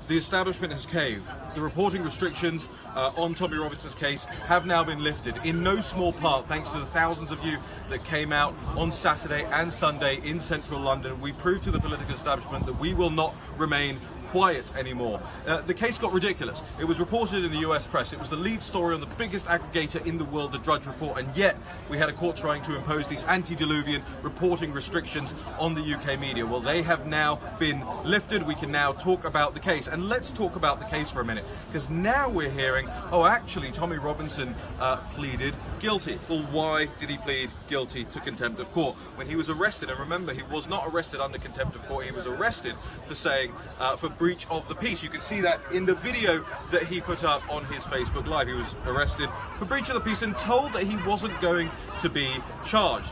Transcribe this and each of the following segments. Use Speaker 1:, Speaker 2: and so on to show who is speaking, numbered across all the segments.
Speaker 1: the establishment has caved. The reporting restrictions on Tommy Robinson's case have now been lifted, in no small part thanks to the thousands of you that came out on Saturday and Sunday in central London. We proved to the political establishment that we will not remain quiet anymore. The case got ridiculous. It was reported in the US press. It was the lead story on the biggest aggregator in the world, the Drudge Report, and yet we had a court trying to impose these antediluvian reporting restrictions on the UK media. Well, they have now been lifted. We can now talk about the case, and let's talk about the case for a minute, because now we're hearing, oh, actually Tommy Robinson pleaded guilty. Well, why did he plead guilty to contempt of court when he was arrested? And remember, he was not arrested under contempt of court. He was arrested for saying for breach of the peace. You can see that in the video that he put up on his Facebook Live. He was arrested for breach of the peace and told that he wasn't going to be charged.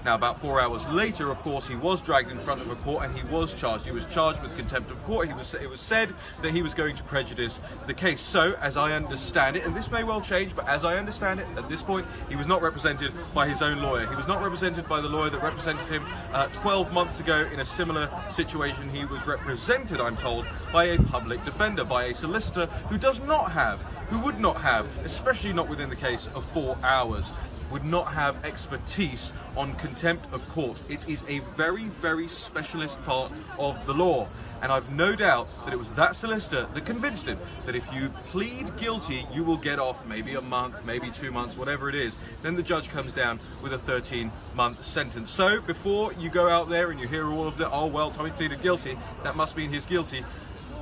Speaker 1: Now, about 4 hours later, of course, he was dragged in front of a court and he was charged. He was charged with contempt of court. It was said that he was going to prejudice the case. So, as I understand it, and this may well change, but as I understand it, at this point, he was not represented by his own lawyer. He was not represented by the lawyer that represented him 12 months ago in a similar situation. He was represented, I'm told, by a public defender, by a solicitor who would not have, especially not within the case of 4 hours, would not have expertise on contempt of court. It is a very, very specialist part of the law. And I've no doubt that it was that solicitor that convinced him that if you plead guilty, you will get off maybe a month, maybe 2 months, whatever it is. Then the judge comes down with a 13-month sentence. So before you go out there and you hear all of the, oh, well, Tommy pleaded guilty, that must mean he's guilty,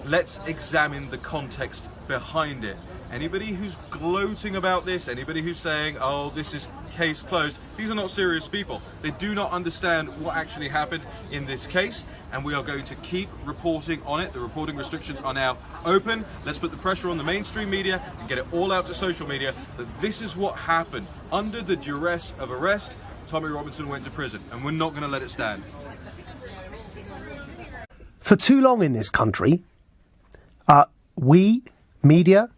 Speaker 1: let's examine the context behind it. Anybody who's gloating about this, anybody who's saying, oh, this is case closed, these are not serious people. They do not understand what actually happened in this case, and we are going to keep reporting on it. The reporting restrictions are now open. Let's put the pressure on the mainstream media and get it all out to social media that this is what happened. Under the duress of arrest, Tommy Robinson went to prison, and we're not going to let it stand.
Speaker 2: For too long in this country, we, media,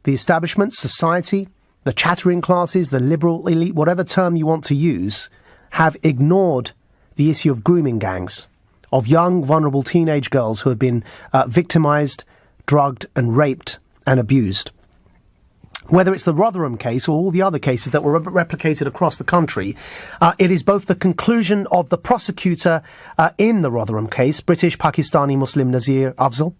Speaker 2: the establishment, society, the chattering classes, the liberal elite, whatever term you want to use, have ignored the issue of grooming gangs, of young, vulnerable teenage girls who have been victimised, drugged and raped and abused. Whether it's the Rotherham case or all the other cases that were replicated across the country, it is both the conclusion of the prosecutor in the Rotherham case, British Pakistani Muslim Nazir Afzal,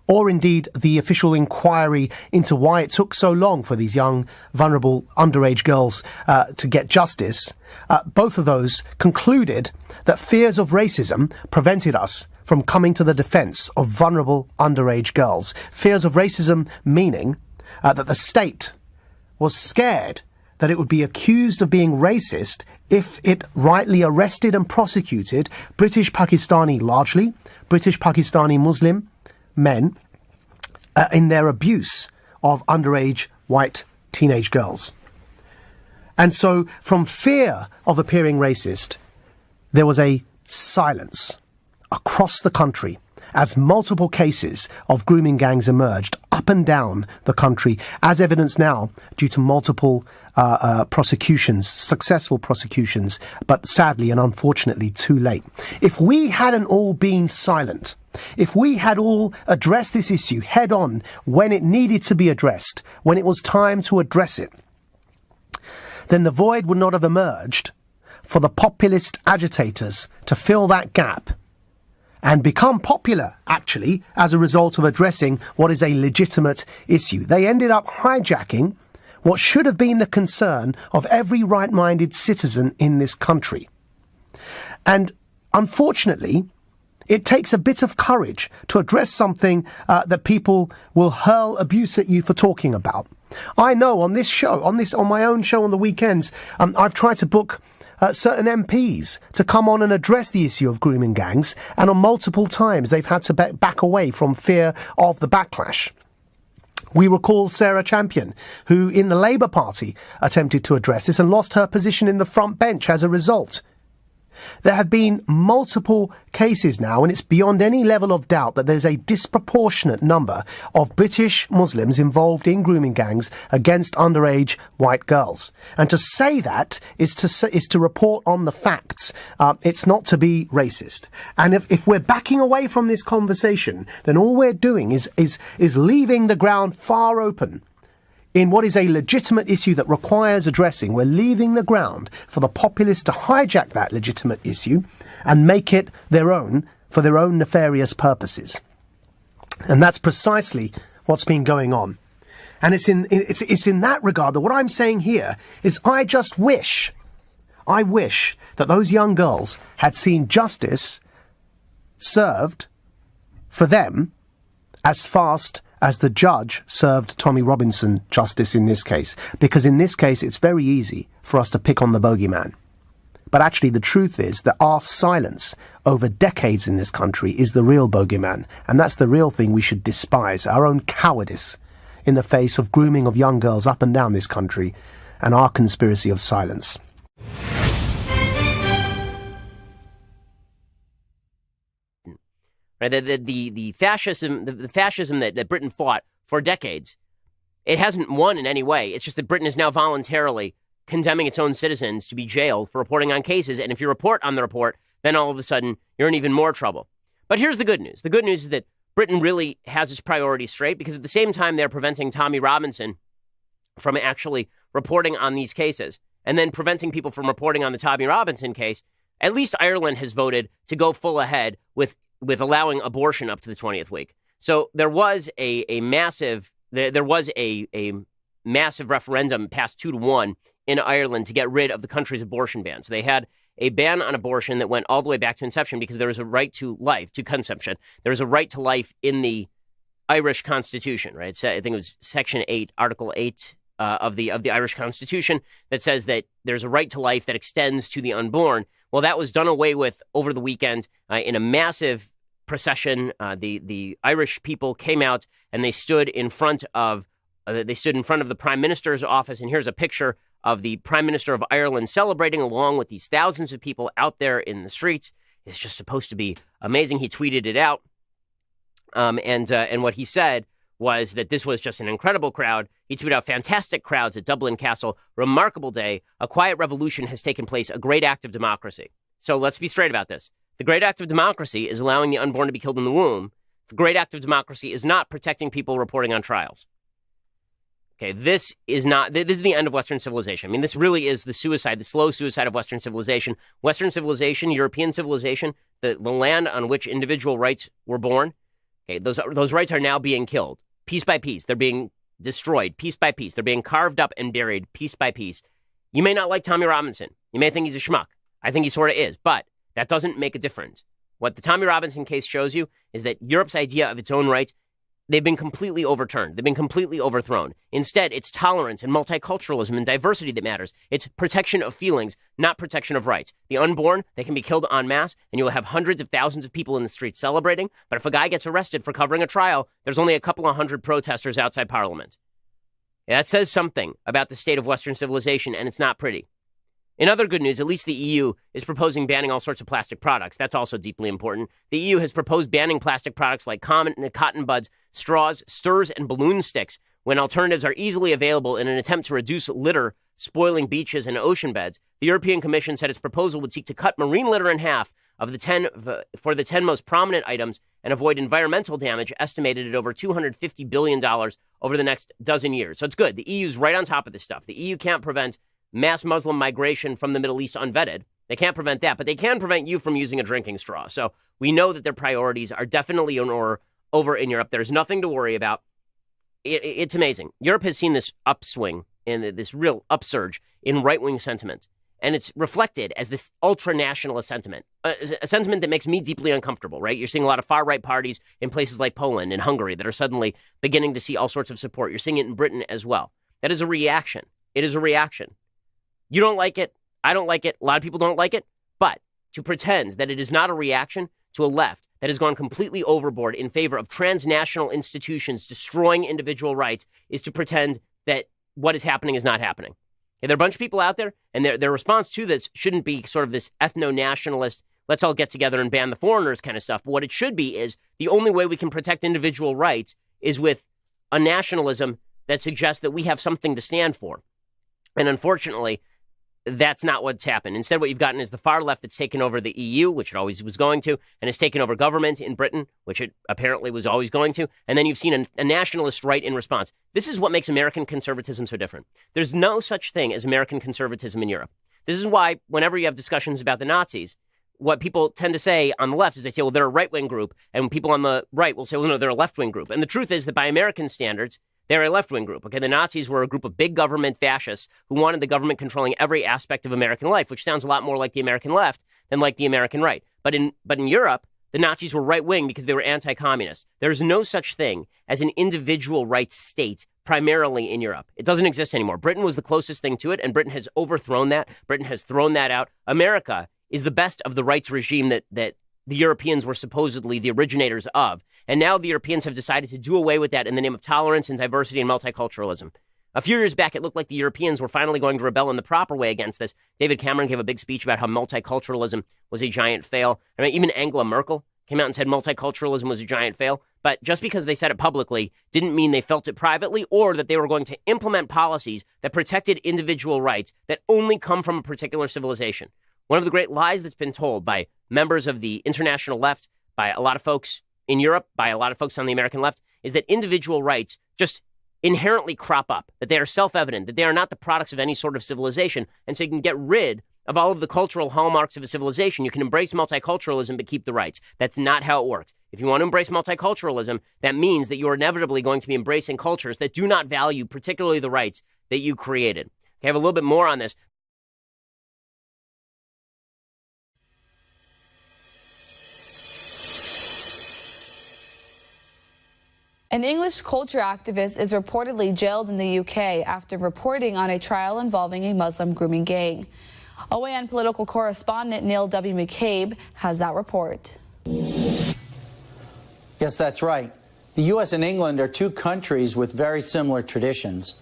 Speaker 2: or indeed the official inquiry into why it took so long for these young, vulnerable, underage girls to get justice. Both of those concluded that fears of racism prevented us from coming to the defence of vulnerable underage girls. Fears of racism meaning that the state was scared that it would be accused of being racist if it rightly arrested and prosecuted British Pakistani, largely British Pakistani Muslim men in their abuse of underage white teenage girls. And so, from fear of appearing racist, there was a silence across the country as multiple cases of grooming gangs emerged up and down the country, as evidenced now due to multiple prosecutions, successful prosecutions, but sadly and unfortunately too late. If we hadn't all been silent, if we had all addressed this issue head on when it needed to be addressed, when it was time to address it, then the void would not have emerged for the populist agitators to fill that gap and become popular, actually, as a result of addressing what is a legitimate issue. They ended up hijacking what should have been the concern of every right-minded citizen in this country. And unfortunately, it takes a bit of courage to address something that people will hurl abuse at you for talking about. I know on this show, on my own show on the weekends, I've tried to book certain MPs to come on and address the issue of grooming gangs, and on multiple times they've had to back away from fear of the backlash. We recall Sarah Champion, who in the Labour Party attempted to address this and lost her position in the front bench as a result. There have been multiple cases now, and it's beyond any level of doubt that there's a disproportionate number of British Muslims involved in grooming gangs against underage white girls. And to say that is to report on the facts. It's not to be racist. And if we're backing away from this conversation, then all we're doing is leaving the ground far open. In what is a legitimate issue that requires addressing, we're leaving the ground for the populace to hijack that legitimate issue and make it their own for their own nefarious purposes. And that's precisely what's been going on. And it's in that regard that what I'm saying here is I wish that those young girls had seen justice served for them as fast as the judge served Tommy Robinson justice in this case. Because in this case, it's very easy for us to pick on the bogeyman. But actually, the truth is that our silence over decades in this country is the real bogeyman. And that's the real thing we should despise, our own cowardice in the face of grooming of young girls up and down this country and our conspiracy of silence.
Speaker 3: Right, the fascism that Britain fought for decades, it hasn't won in any way. It's just that Britain is now voluntarily condemning its own citizens to be jailed for reporting on cases. And if you report on the report, then all of a sudden you're in even more trouble. But here's the good news. The good news is that Britain really has its priorities straight, because at the same time they're preventing Tommy Robinson from actually reporting on these cases and then preventing people from reporting on the Tommy Robinson case. At least Ireland has voted to go full ahead with allowing abortion up to the 20th week. So there was a massive referendum passed 2-1 in Ireland to get rid of the country's abortion ban. So they had a ban on abortion that went all the way back to inception, because there was a right to life, to conception. There was a right to life in the Irish Constitution, right? So I think it was Section 8, Article 8 of the Irish Constitution, that says that there's a right to life that extends to the unborn. Well, that was done away with over the weekend in a massive procession. The Irish people came out and they stood in front of the Prime Minister's office. And here's a picture of the Prime Minister of Ireland celebrating along with these thousands of people out there in the streets. It's just supposed to be amazing. He tweeted it out. And what he said was that this was just an incredible crowd. He tweeted out, "Fantastic crowds at Dublin Castle. Remarkable day. A quiet revolution has taken place. A great act of democracy." So let's be straight about this. The great act of democracy is allowing the unborn to be killed in the womb. The great act of democracy is not protecting people reporting on trials. Okay, this is the end of Western civilization. I mean, this really is the slow suicide of Western civilization. Western civilization, European civilization, the land on which individual rights were born, okay, those rights are now being killed piece by piece. They're being destroyed piece by piece. They're being carved up and buried piece by piece. You may not like Tommy Robinson. You may think he's a schmuck. I think he sort of is, but that doesn't make a difference. What the Tommy Robinson case shows you is that Europe's idea of its own rights, they've been completely overturned. They've been completely overthrown. Instead, it's tolerance and multiculturalism and diversity that matters. It's protection of feelings, not protection of rights. The unborn, they can be killed en masse, and you will have hundreds of thousands of people in the streets celebrating. But if a guy gets arrested for covering a trial, there's only a couple of hundred protesters outside Parliament. That says something about the state of Western civilization, and it's not pretty. In other good news, at least the EU is proposing banning all sorts of plastic products. That's also deeply important. The EU has proposed banning plastic products like cotton buds, straws, stirs, and balloon sticks when alternatives are easily available in an attempt to reduce litter, spoiling beaches and ocean beds. The European Commission said its proposal would seek to cut marine litter in half for the 10 most prominent items and avoid environmental damage estimated at over $250 billion over the next dozen years. So it's good. The EU's right on top of this stuff. The EU can't prevent mass Muslim migration from the Middle East unvetted. They can't prevent that, but they can prevent you from using a drinking straw. So we know that their priorities are definitely over in Europe. There's nothing to worry about. It's amazing. Europe has seen this upswing and this real upsurge in right-wing sentiment. And it's reflected as this ultra-nationalist sentiment, a sentiment that makes me deeply uncomfortable, right? You're seeing a lot of far-right parties in places like Poland and Hungary that are suddenly beginning to see all sorts of support. You're seeing it in Britain as well. That is a reaction. It is a reaction. You don't like it. I don't like it. A lot of people don't like it. But to pretend that it is not a reaction to a left that has gone completely overboard in favor of transnational institutions destroying individual rights is to pretend that what is happening is not happening. Okay, there are a bunch of people out there, and their response to this shouldn't be sort of this ethno-nationalist, let's all get together and ban the foreigners kind of stuff. But what it should be is the only way we can protect individual rights is with a nationalism that suggests that we have something to stand for. And unfortunately, that's not what's happened. Instead, what you've gotten is the far left that's taken over the EU, which it always was going to, and has taken over government in Britain, which it apparently was always going to. And then you've seen a nationalist right in response. This is what makes American conservatism so different. There's no such thing as American conservatism in Europe. This is why whenever you have discussions about the Nazis, what people tend to say on the left is they say, well, they're a right-wing group. And people on the right will say, well, no, they're a left-wing group. And the truth is that by American standards, they're a left-wing group. Okay, the Nazis were a group of big government fascists who wanted the government controlling every aspect of American life, which sounds a lot more like the American left than like the American right. But in Europe, the Nazis were right-wing because they were anti-communist. There's no such thing as an individual rights state primarily in Europe. It doesn't exist anymore. Britain was the closest thing to it, and Britain has overthrown that. Britain has thrown that out. America is the best of the rights regime that the Europeans were supposedly the originators of. And now the Europeans have decided to do away with that in the name of tolerance and diversity and multiculturalism. A few years back, it looked like the Europeans were finally going to rebel in the proper way against this. David Cameron gave a big speech about how multiculturalism was a giant fail. I mean, even Angela Merkel came out and said multiculturalism was a giant fail. But just because they said it publicly didn't mean they felt it privately or that they were going to implement policies that protected individual rights that only come from a particular civilization. One of the great lies that's been told by members of the international left, by a lot of folks in Europe, by a lot of folks on the American left, is that individual rights just inherently crop up, that they are self-evident, that they are not the products of any sort of civilization. And so you can get rid of all of the cultural hallmarks of a civilization. You can embrace multiculturalism but keep the rights. That's not how it works. If you want to embrace multiculturalism, that means that you're inevitably going to be embracing cultures that do not value particularly the rights that you created. Okay, I have a little bit more on this.
Speaker 4: An English culture activist is reportedly jailed in the UK after reporting on a trial involving a Muslim grooming gang. OAN political correspondent Neil W. McCabe has that report.
Speaker 5: Yes, that's right. The U.S. and England are two countries with very similar traditions.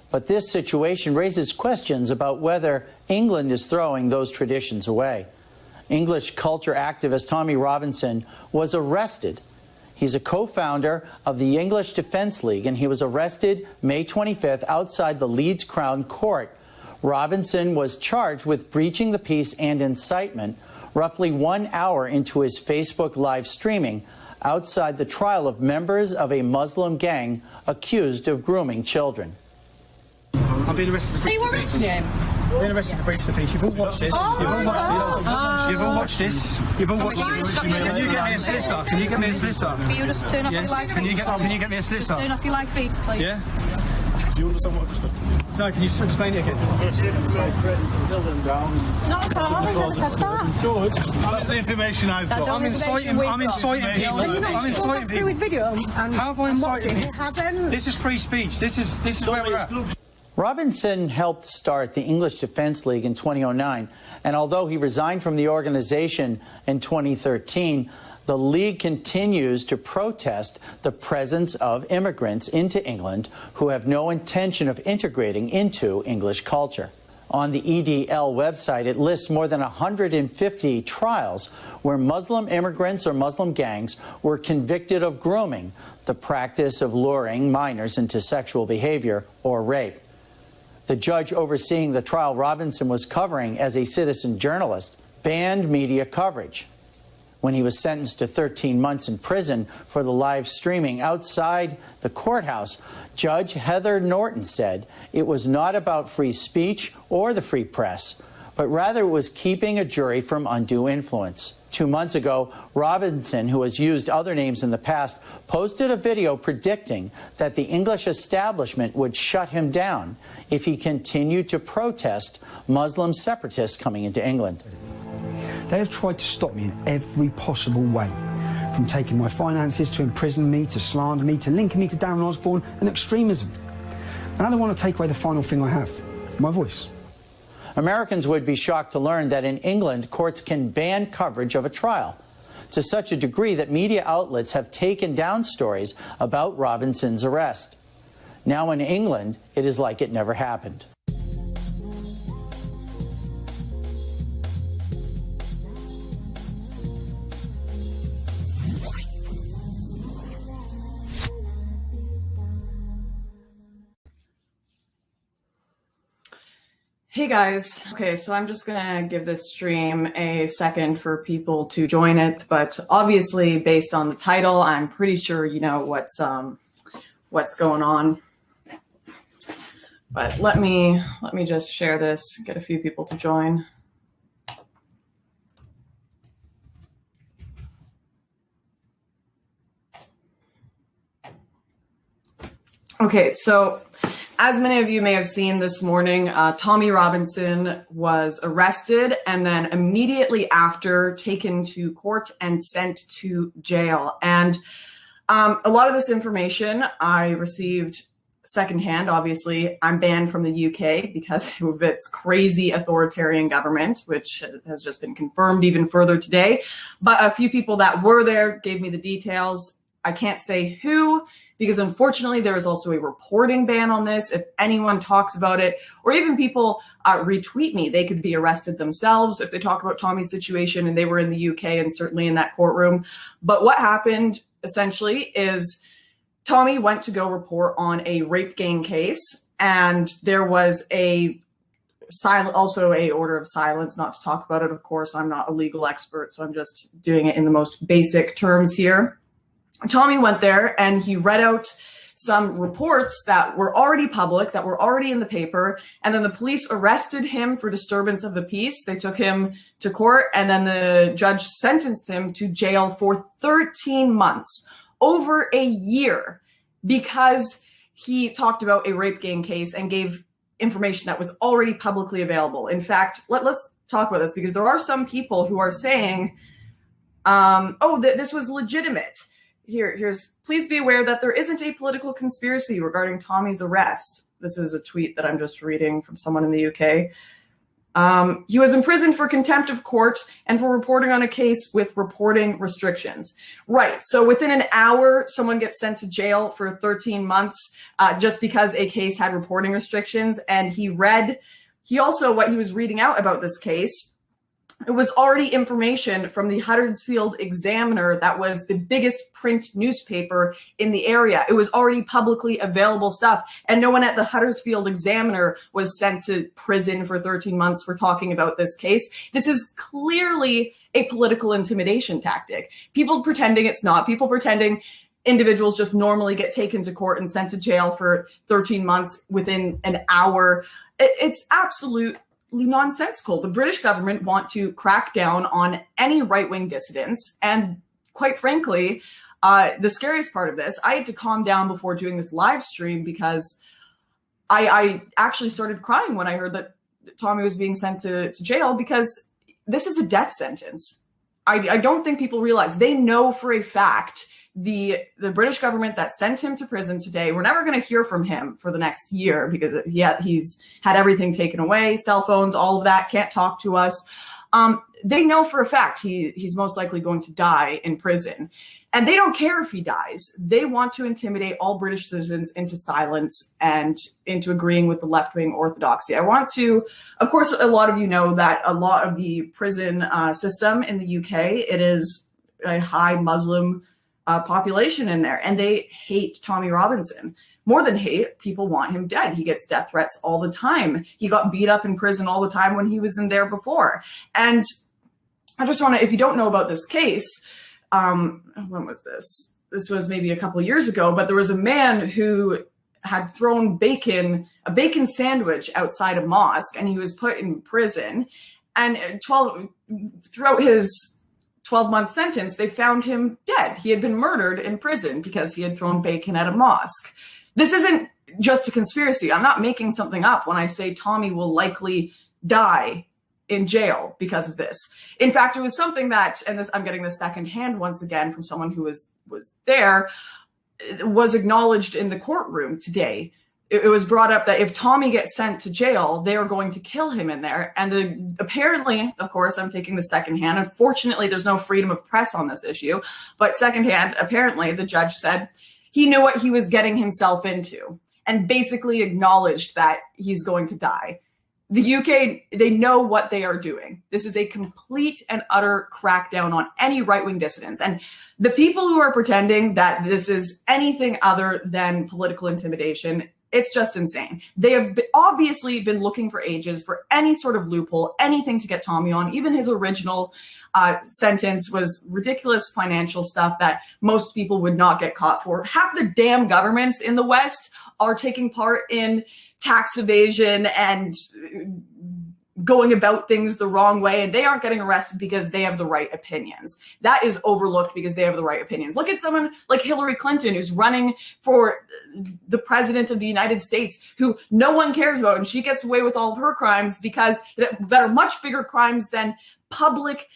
Speaker 5: But this situation raises questions about whether England is throwing those traditions away. English culture activist Tommy Robinson was arrested. He's a co-founder of the English Defence League, and he was arrested May 25th outside the Leeds Crown Court. Robinson was charged with breaching the peace and incitement roughly 1 hour into his Facebook live streaming outside the trial of members of a Muslim gang accused of grooming children.
Speaker 6: I've been arrested for breach of the peace. I've been arrested for breach of the peace. You've all watched this. You've all watched this. You've all watched this. Can you get me a solicitor? Can you get me a solicitor?
Speaker 7: Can you just turn off your live feed?
Speaker 6: Can you get me a solicitor?
Speaker 7: Just turn off your live feed, please.
Speaker 6: Yeah? Do you understand what this stuff? No, can you explain it again?
Speaker 7: Not at all, I never said that.
Speaker 6: That's the information I've got. I'm inciting people. I'm inciting people.
Speaker 7: His video
Speaker 6: How have I incited
Speaker 7: people? Hasn't.
Speaker 6: This is free speech. This is where we're at.
Speaker 5: Robinson helped start the English Defence League in 2009, and although he resigned from the organization in 2013, the League continues to protest the presence of immigrants into England who have no intention of integrating into English culture. On the EDL website, it lists more than 150 trials where Muslim immigrants or Muslim gangs were convicted of grooming, the practice of luring minors into sexual behavior or rape. The judge overseeing the trial Robinson was covering as a citizen journalist banned media coverage. When he was sentenced to 13 months in prison for the live streaming outside the courthouse, Judge Heather Norton said it was not about free speech or the free press, but rather it was keeping a jury from undue influence. 2 months ago, Robinson, who has used other names in the past, posted a video predicting that the English establishment would shut him down if he continued to protest Muslim separatists coming into England.
Speaker 8: They have tried to stop me in every possible way, from taking my finances to imprison me, to slander me, to linking me to Darren Osborne and extremism. Now they want to take away the final thing I have, my voice.
Speaker 5: Americans would be shocked to learn that in England, courts can ban coverage of a trial, to such a degree that media outlets have taken down stories about Robinson's arrest. Now in England, it is like it never happened.
Speaker 9: Hey guys. Okay, so I'm just gonna give this stream a second for people to join it, but obviously based on the title, I'm pretty sure you know what's going on. But let me just share this, get a few people to join. Okay, so as many of you may have seen this morning, Tommy Robinson was arrested and then immediately after taken to court and sent to jail. And a lot of this information I received secondhand. Obviously, I'm banned from the UK because of its crazy authoritarian government, which has just been confirmed even further today. But a few people that were there gave me the details. I can't say who, because unfortunately there is also a reporting ban on this. If anyone talks about it, or even people retweet me, they could be arrested themselves if they talk about Tommy's situation and they were in the UK and certainly in that courtroom. But what happened essentially is Tommy went to go report on a rape gang case, and there was also a order of silence not to talk about it. Of course, I'm not a legal expert, so I'm just doing it in the most basic terms here. Tommy went there and he read out some reports that were already public, that were already in the paper, and then the police arrested him for disturbance of the peace. They took him to court, and then the judge sentenced him to jail for 13 months. Over a year, because he talked about a rape gang case and gave information that was already publicly available. In fact, let's talk about this, because there are some people who are saying, this was legitimate. Here's, please be aware that there isn't a political conspiracy regarding Tommy's arrest. This is a tweet that I'm just reading from someone in the UK. He was imprisoned for contempt of court and for reporting on a case with reporting restrictions. Right. So within an hour, someone gets sent to jail for 13 months just because a case had reporting restrictions. And he also, what he was reading out about this case, it was already information from the Huddersfield Examiner, that was the biggest print newspaper in the area. It was already publicly available stuff. And no one at the Huddersfield Examiner was sent to prison for 13 months for talking about this case. This is clearly a political intimidation tactic. People pretending it's not. People pretending individuals just normally get taken to court and sent to jail for 13 months within an hour. It's absolute nonsensical. The British government want to crack down on any right-wing dissidents. And quite frankly, the scariest part of this, I had to calm down before doing this live stream because I actually started crying when I heard that Tommy was being sent to jail, because this is a death sentence. I don't think people realize. They know for a fact the British government that sent him to prison today, we're never going to hear from him for the next year, because he's had everything taken away, cell phones, all of that, can't talk to us. They know for a fact he's most likely going to die in prison. And they don't care if he dies. They want to intimidate all British citizens into silence and into agreeing with the left-wing orthodoxy. I want to, of course, a lot of you know that a lot of the prison system in the UK, it is a high Muslim population in there, and they hate Tommy Robinson. More than hate, people want him dead. He gets death threats all the time. He got beat up in prison all the time when he was in there before. And I just want to, if you don't know about this case, when was this? This was maybe a couple of years ago, but there was a man who had thrown a bacon sandwich outside a mosque, and he was put in prison. And throughout his 12-month sentence, they found him dead. He had been murdered in prison because he had thrown bacon at a mosque. This isn't just a conspiracy. I'm not making something up when I say Tommy will likely die in jail because of this. In fact, it was something that, and this, I'm getting this secondhand once again from someone who was there, was acknowledged in the courtroom today. It was brought up that if Tommy gets sent to jail, they are going to kill him in there. And apparently, of course, I'm taking the secondhand. Unfortunately, there's no freedom of press on this issue. But secondhand, apparently, the judge said he knew what he was getting himself into and basically acknowledged that he's going to die. The UK, they know what they are doing. This is a complete and utter crackdown on any right-wing dissidents. And the people who are pretending that this is anything other than political intimidation, It's just insane. They have obviously been looking for ages for any sort of loophole, anything to get Tommy on. Even his original sentence was ridiculous financial stuff that most people would not get caught for. Half the damn governments in the West are taking part in tax evasion and going about things the wrong way, and they aren't getting arrested because they have the right opinions. That is overlooked because they have the right opinions. Look at someone like Hillary Clinton, who's running for the president of the United States, who no one cares about, and she gets away with all of her crimes because that are much bigger crimes than public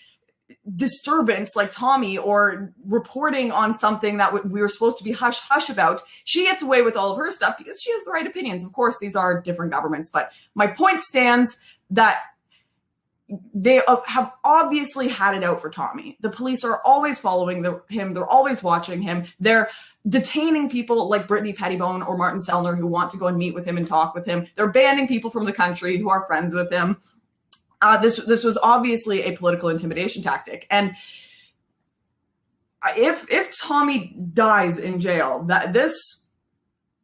Speaker 9: disturbance like Tommy or reporting on something that we were supposed to be hush-hush about. She gets away with all of her stuff because she has the right opinions. Of course, these are different governments, but my point stands that they have obviously had it out for Tommy. The police are always following him. They're always watching him. They're detaining people like Brittany Pettibone or Martin Sellner who want to go and meet with him and talk with him. They're banning people from the country who are friends with him. This was obviously a political intimidation tactic. And if Tommy dies in jail,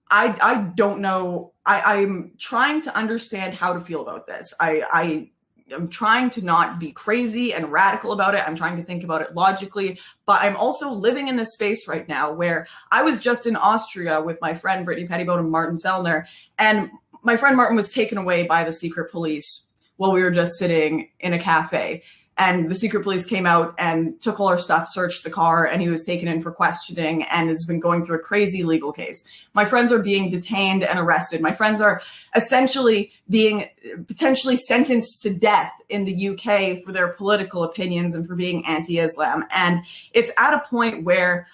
Speaker 9: I don't know. I'm trying to understand how to feel about this. I am trying to not be crazy and radical about it. I'm trying to think about it logically, but I'm also living in this space right now where I was just in Austria with my friend Brittany Pettibone and Martin Sellner, and my friend Martin was taken away by the secret police while we were just sitting in a cafe. And the secret police came out and took all our stuff, searched the car, and he was taken in for questioning and has been going through a crazy legal case. My friends are being detained and arrested. My friends are essentially being potentially sentenced to death in the UK for their political opinions and for being anti-Islam. And it's at a point where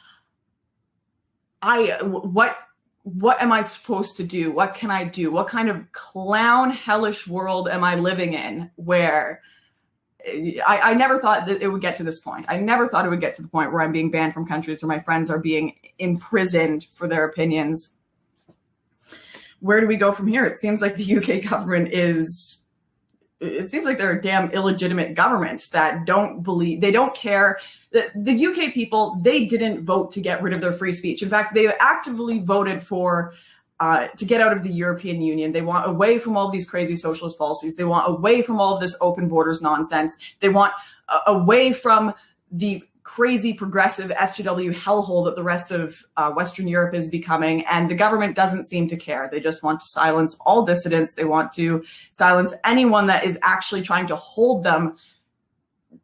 Speaker 9: what am I supposed to do? What can I do? What kind of clown hellish world am I living in where I never thought that it would get to this point. I never thought it would get to the point where I'm being banned from countries or my friends are being imprisoned for their opinions. Where do we go from here? It seems like the UK government it seems like they're a damn illegitimate government that they don't care. The UK people, they didn't vote to get rid of their free speech. In fact, they actively voted to get out of the European Union. They want away from all these crazy socialist policies. They want away from all of this open borders nonsense. They want away from the crazy progressive SJW hellhole that the rest of Western Europe is becoming. And the government doesn't seem to care. They just want to silence all dissidents. They want to silence anyone that is actually trying to hold them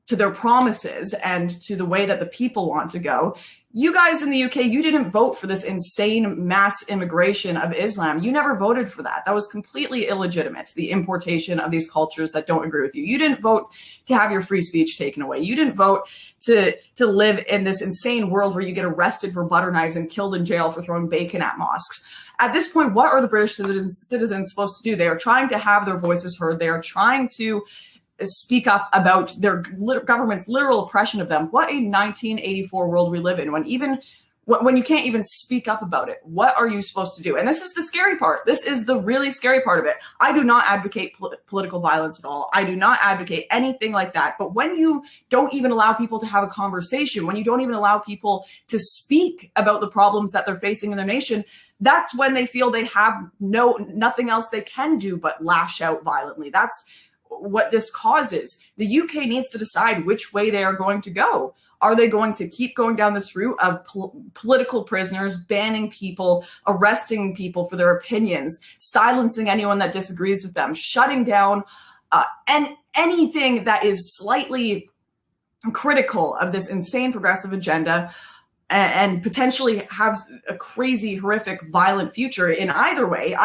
Speaker 9: to their promises and to the way that the people want to go. You guys in the UK, you didn't vote for this insane mass immigration of Islam. You never voted for that. That was completely illegitimate, the importation of these cultures that don't agree with you. You didn't vote to have your free speech taken away. You didn't vote to live in this insane world where you get arrested for butter knives and killed in jail for throwing bacon at mosques. At this point, what are the British citizens supposed to do? They are trying to have their voices heard. They are trying to speak up about their government's literal oppression of them. What a 1984 world we live in, when you can't even speak up about it. What are you supposed to do? And this is the scary part. This is the really scary part of it. I do not advocate political violence at all. I do not advocate anything like that. But when you don't even allow people to have a conversation, when you don't even allow people to speak about the problems that they're facing in their nation, that's when they feel they have nothing else they can do but lash out violently. That's what this causes. The UK needs to decide which way they are going to go. Are they going to keep going down this route of political prisoners, banning people, arresting people for their opinions, silencing anyone that disagrees with them, shutting down and anything that is slightly critical of this insane progressive agenda, and potentially have a crazy, horrific, violent future in either way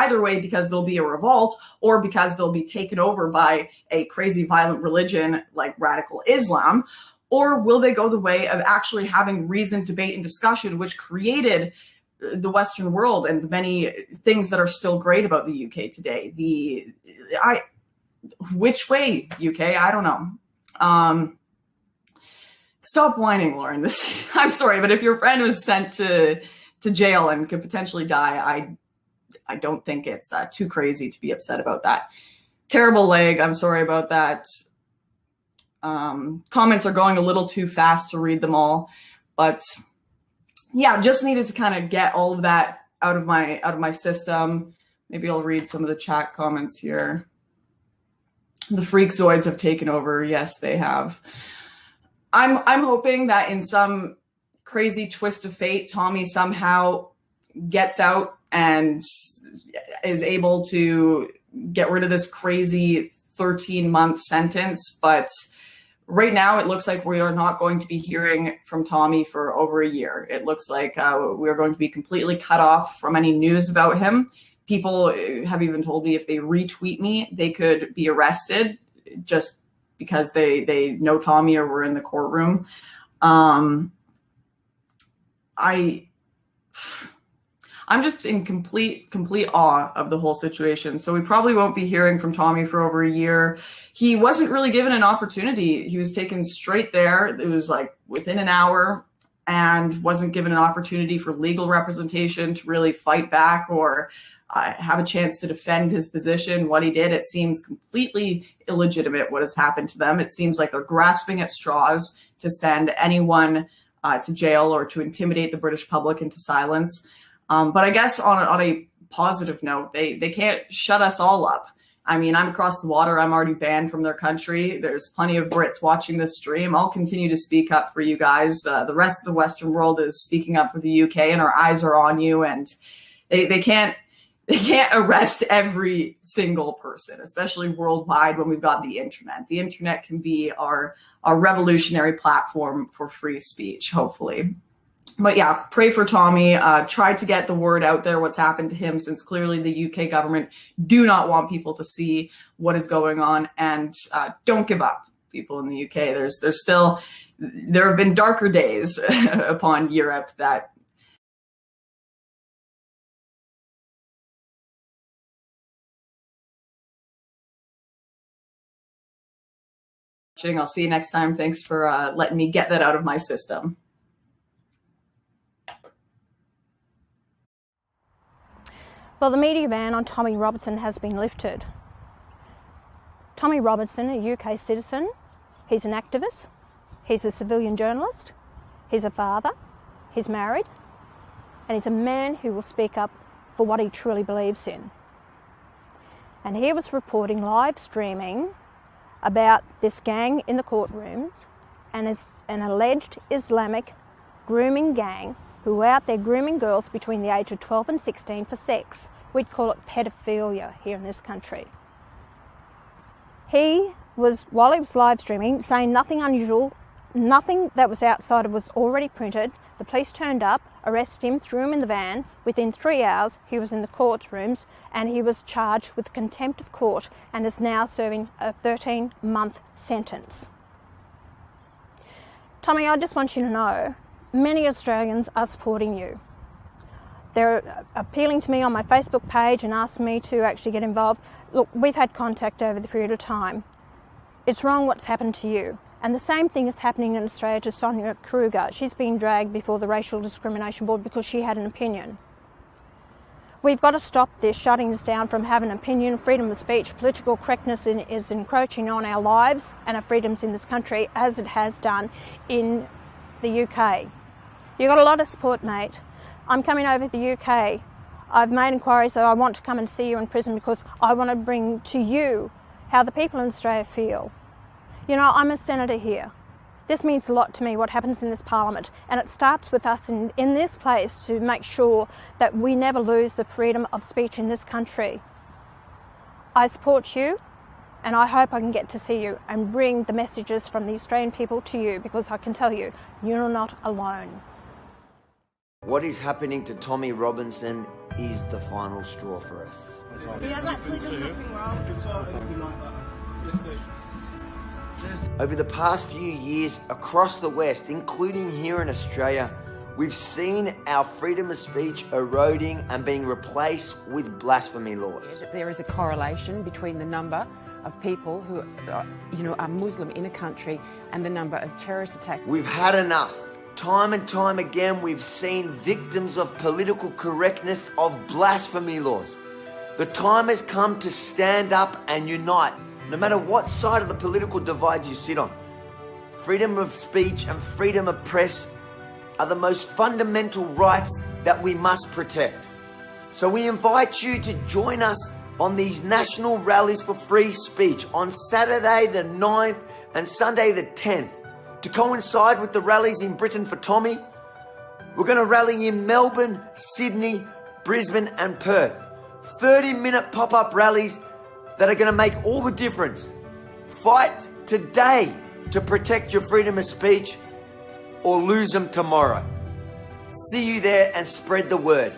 Speaker 9: because there'll be a revolt or because they'll be taken over by a crazy, violent religion like radical Islam? Or will they go the way of actually having reasoned debate and discussion, which created the Western world and the many things that are still great about the UK today? Which way, UK? I don't know. Stop whining, Lauren. I'm sorry, but if your friend was sent to jail and could potentially die, I don't think it's too crazy to be upset about that. Terrible leg. I'm sorry about that. Comments are going a little too fast to read them all, but yeah, just needed to kind of get all of that out of my system. Maybe I'll read some of the chat comments here. The Freakzoids have taken over. Yes, they have. I'm hoping that in some crazy twist of fate, Tommy somehow gets out and is able to get rid of this crazy 13-month sentence. But right now, it looks like we are not going to be hearing from Tommy for over a year. It looks like we're going to be completely cut off from any news about him. People have even told me if they retweet me, they could be arrested just because they know Tommy or were in the courtroom. I'm just in complete awe of the whole situation. So we probably won't be hearing from Tommy for over a year. He wasn't really given an opportunity. He was taken straight there. It was like within an hour, and wasn't given an opportunity for legal representation to really fight back or have a chance to defend his position. What he did, it seems completely illegitimate what has happened to them. It seems like they're grasping at straws to send anyone to jail or to intimidate the British public into silence. But I guess on a positive note, they can't shut us all up. I mean, I'm across the water. I'm already banned from their country. There's plenty of Brits watching this stream. I'll continue to speak up for you guys. The rest of the Western world is speaking up for the UK, and our eyes are on you. And they can't arrest every single person, especially worldwide when we've got the internet. The internet can be our revolutionary platform for free speech, hopefully. But yeah, pray for Tommy. Try to get the word out there what's happened to him, since clearly the UK government do not want people to see what is going on. And don't give up, people in the UK. There have been darker days upon Europe that I'll see you next time. Thanks for letting me get that out of my system.
Speaker 10: Well, the media ban on Tommy Robinson has been lifted. Tommy Robinson, a UK citizen, he's an activist, he's a civilian journalist, he's a father, he's married, and he's a man who will speak up for what he truly believes in. And he was reporting live streaming about this gang in the courtrooms, and is an alleged Islamic grooming gang who are out there grooming girls between the age of 12 and 16 for sex. We'd call it pedophilia here in this country. He was, while he was live streaming, saying nothing unusual, nothing that was outside of was already printed. The police turned up, arrested him, threw him in the van. Within 3 hours, he was in the courtrooms, and he was charged with contempt of court and is now serving a 13-month sentence. Tommy, I just want you to know, many Australians are supporting you. They're appealing to me on my Facebook page and asking me to actually get involved. Look, we've had contact over the period of time. It's wrong what's happened to you. And the same thing is happening in Australia to Sonia Kruger. She's been dragged before the Racial Discrimination Board because she had an opinion. We've got to stop this shutting us down from having an opinion. Freedom of speech, political correctness is encroaching on our lives and our freedoms in this country, as it has done in the UK. You've got a lot of support, mate. I'm coming over to the UK. I've made inquiries, so I want to come and see you in prison because I want to bring to you how the people in Australia feel. You know, I'm a senator here. This means a lot to me, what happens in this parliament, and it starts with us in this place to make sure that we never lose the freedom of speech in this country. I support you, and I hope I can get to see you and bring the messages from the Australian people to you, because I can tell you, you're not alone.
Speaker 11: What is happening to Tommy Robinson is the final straw for us.
Speaker 7: He has actually done nothing wrong.
Speaker 11: Over the past few years across the West, including here in Australia, we've seen our freedom of speech eroding and being replaced with blasphemy laws.
Speaker 12: There is a correlation between the number of people who are Muslim in a country and the number of terrorist attacks.
Speaker 11: We've had enough. Time and time again, we've seen victims of political correctness, of blasphemy laws. The time has come to stand up and unite, no matter what side of the political divide you sit on. Freedom of speech and freedom of press are the most fundamental rights that we must protect. So we invite you to join us on these national rallies for free speech on Saturday the 9th and Sunday the 10th. To coincide with the rallies in Britain for Tommy, we're going to rally in Melbourne, Sydney, Brisbane and Perth. 30-minute pop-up rallies that are going to make all the difference. Fight today to protect your freedom of speech or lose them tomorrow. See you there and spread the word.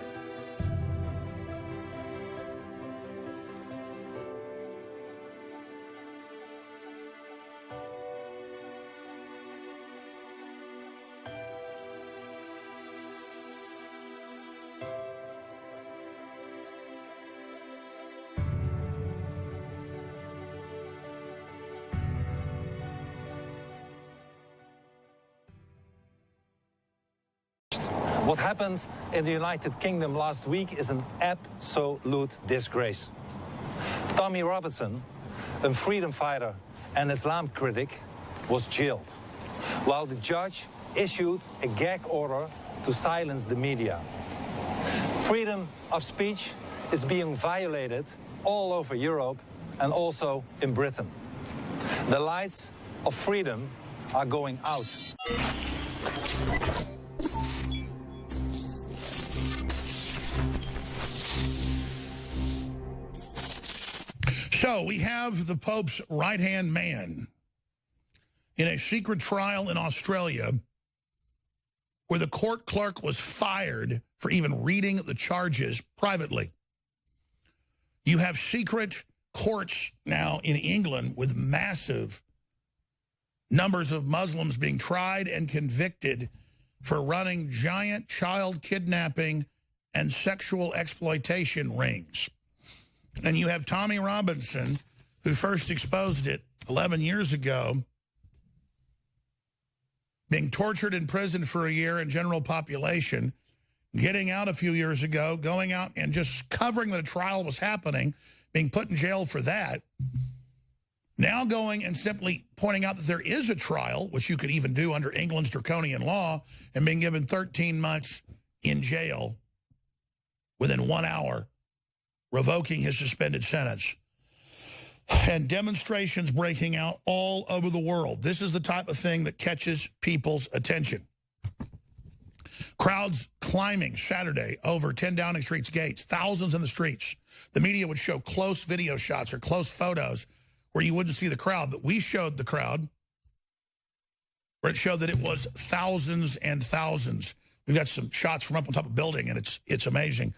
Speaker 13: What happened in the United Kingdom last week is an absolute disgrace. Tommy Robinson, a freedom fighter and Islam critic, was jailed, while the judge issued a gag order to silence the media. Freedom of speech is being violated all over Europe and also in Britain. The lights of freedom are going out.
Speaker 14: So we have the Pope's right-hand man in a secret trial in Australia where the court clerk was fired for even reading the charges privately. You have secret courts now in England with massive numbers of Muslims being tried and convicted for running giant child kidnapping and sexual exploitation rings. And you have Tommy Robinson, who first exposed it 11 years ago, being tortured in prison for a year in general population, getting out a few years ago, going out and just covering that a trial was happening, being put in jail for that. Now going and simply pointing out that there is a trial, which you could even do under England's draconian law, and being given 13 months in jail within 1 hour, revoking his suspended sentence. And demonstrations breaking out all over the world. This is the type of thing that catches people's attention. Crowds climbing Saturday over 10 Downing Street's gates, thousands in the streets. The media would show close video shots or close photos where you wouldn't see the crowd, but we showed the crowd where it showed that it was thousands and thousands. We've got some shots from up on top of a building, and it's amazing.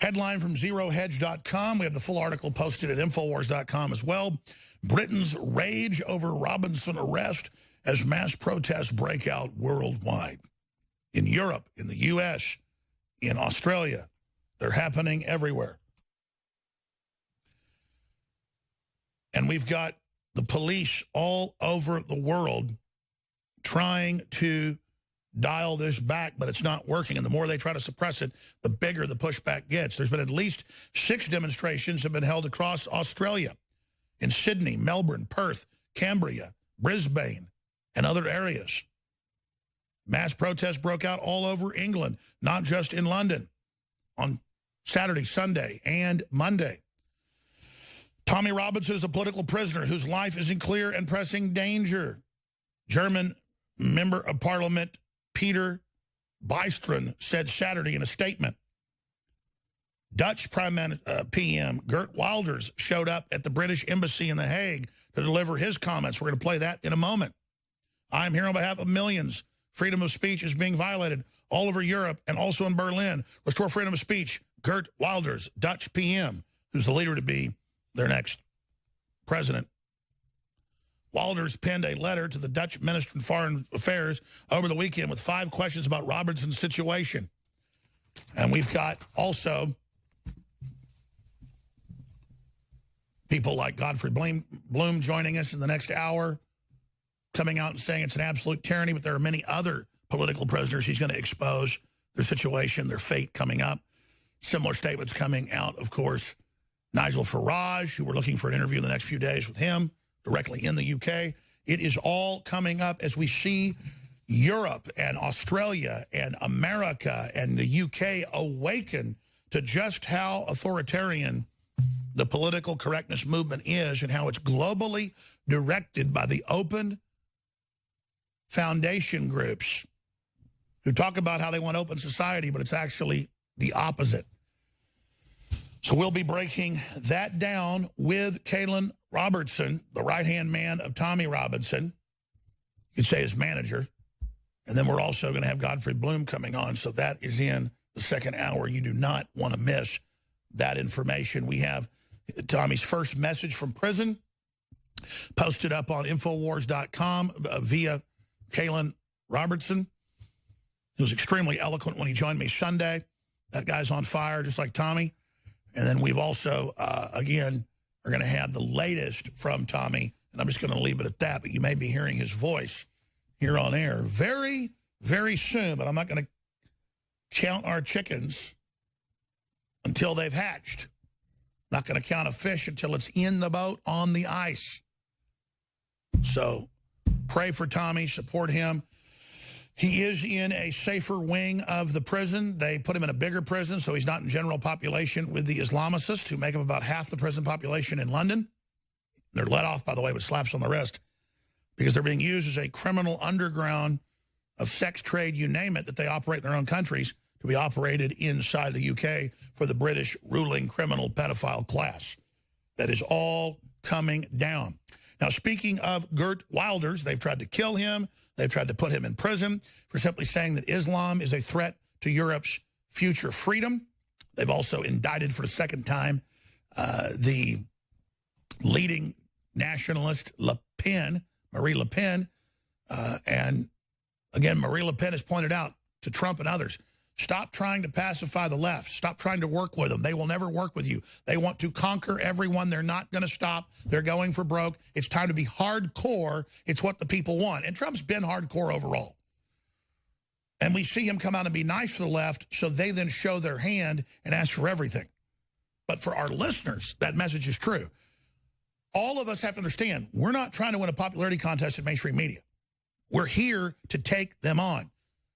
Speaker 14: Headline from ZeroHedge.com. We have the full article posted at Infowars.com as well. Britain's rage over Robinson arrest as mass protests break out worldwide. In Europe, in the U.S., in Australia, they're happening everywhere. And we've got the police all over the world trying to dial this back, but it's not working. And the more they try to suppress it, the bigger the pushback gets. There's been at least 6 demonstrations have been held across Australia, in Sydney, Melbourne, Perth, Canberra, Brisbane, and other areas. Mass protests broke out all over England, not just in London, on Saturday, Sunday, and Monday. Tommy Robinson is a political prisoner whose life is in clear and pressing danger. German member of parliament Peter Bystrom said Saturday in a statement. Dutch PM Geert Wilders showed up at the British Embassy in The Hague to deliver his comments. We're going to play that in a moment. I'm here on behalf of millions. Freedom of speech is being violated all over Europe and also in Berlin. Restore freedom of speech. Geert Wilders, Dutch PM, who's the leader to be their next president. Wilders penned a letter to the Dutch Minister of Foreign Affairs over the weekend with 5 questions about Robinson's situation. And we've got also people like Godfrey Bloom joining us in the next hour, coming out and saying it's an absolute tyranny, but there are many other political prisoners he's going to expose, their situation, their fate coming up. Similar statements coming out, of course, Nigel Farage, who we're looking for an interview in the next few days with him, directly in the UK. It is all coming up as we see Europe and Australia and America and the UK awaken to just how authoritarian the political correctness movement is and how it's globally directed by the open foundation groups who talk about how they want open society, but it's actually the opposite. So we'll be breaking that down with Kaylin Robertson, the right-hand man of Tommy Robinson. You could say his manager. And then we're also going to have Godfrey Bloom coming on. So that is in the second hour. You do not want to miss that information. We have Tommy's first message from prison posted up on Infowars.com via Kaylin Robertson. He was extremely eloquent when he joined me Sunday. That guy's on fire, just like Tommy. And then we've also, again, are going to have the latest from Tommy. And I'm just going to leave it at that. But you may be hearing his voice here on air very, very soon. But I'm not going to count our chickens until they've hatched. Not going to count a fish until it's in the boat on the ice. So pray for Tommy, support him. He is in a safer wing of the prison. They put him in a bigger prison, so he's not in general population with the Islamicists, who make up about half the prison population in London. They're let off, by the way, with slaps on the wrist, because they're being used as a criminal underground of sex trade, you name it, that they operate in their own countries, to be operated inside the UK for the British ruling criminal pedophile class. That is all coming down. Now, speaking of Geert Wilders, they've tried to kill him. They've tried to put him in prison for simply saying that Islam is a threat to Europe's future freedom. They've also indicted for the second time the leading nationalist Le Pen, Marie Le Pen. And again, Marie Le Pen has pointed out to Trump and others, stop trying to pacify the left. Stop trying to work with them. They will never work with you. They want to conquer everyone. They're not going to stop. They're going for broke. It's time to be hardcore. It's what the people want. And Trump's been hardcore overall. And we see him come out and be nice to the left, so they then show their hand and ask for everything. But for our listeners, that message is true. All of us have to understand, we're not trying to win a popularity contest in mainstream media. We're here to take them on.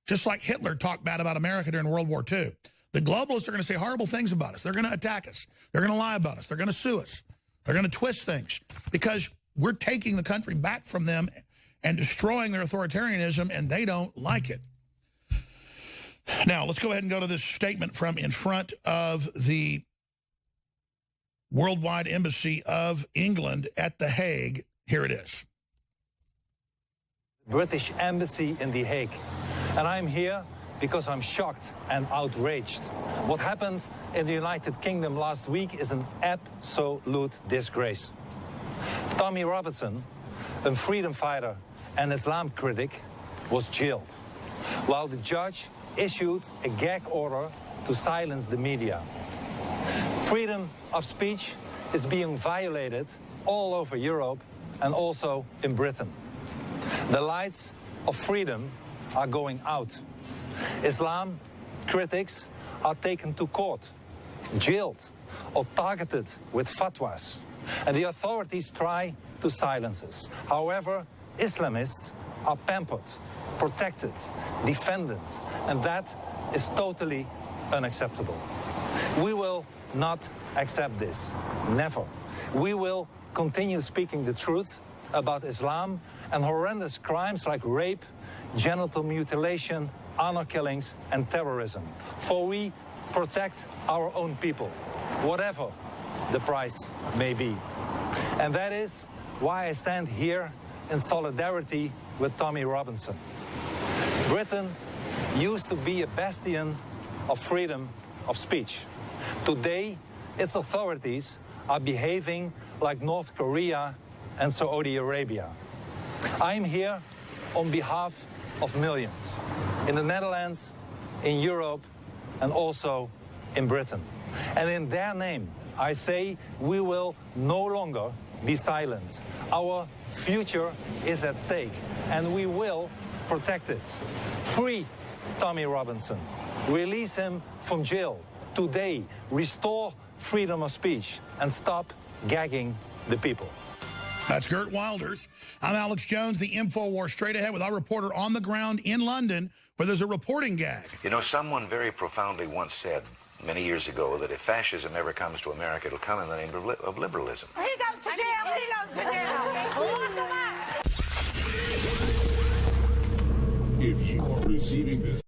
Speaker 14: Just like Hitler talked bad about America during World War II. The globalists are going to say horrible things about us. They're going to attack us. They're going to lie about us. They're going to sue us. They're going to twist things because we're taking the country back from them and destroying their authoritarianism, and they don't like it. Now, let's go ahead and go to this statement from in front of the Worldwide Embassy of England at The Hague. Here it is.
Speaker 13: British Embassy in The Hague. And I'm here because I'm shocked and outraged. What happened in the United Kingdom last week is an absolute disgrace. Tommy Robinson, a freedom fighter and Islam critic, was jailed, while the judge issued a gag order to silence the media. Freedom of speech is being violated all over Europe and also in Britain. The lights of freedom are going out. Islam critics are taken to court, jailed, or targeted with fatwas, and the authorities try to silence us. However, Islamists are pampered, protected, defended, and that is totally unacceptable. We will not accept this, never. We will continue speaking the truth about Islam and horrendous crimes like rape, genital mutilation, honor killings, and terrorism. For we protect our own people, whatever the price may be. And that is why I stand here in solidarity with Tommy Robinson. Britain used to be a bastion of freedom of speech. Today, its authorities are behaving like North Korea and Saudi Arabia. I'm here on behalf of millions in the Netherlands, in Europe, and also in Britain. And in their name, I say we will no longer be silent. Our future is at stake, and we will protect it. Free Tommy Robinson. Release him from jail today. Restore freedom of speech and stop gagging the people.
Speaker 14: That's Geert Wilders. I'm Alex Jones, the InfoWars, straight ahead with our reporter on the ground in London, where there's a reporting gag.
Speaker 15: You know, someone very profoundly once said, many years ago that if fascism ever comes to America, it'll come in the name of liberalism.
Speaker 7: He goes to jail. He goes to jail. Lock him up.
Speaker 16: If you are receiving this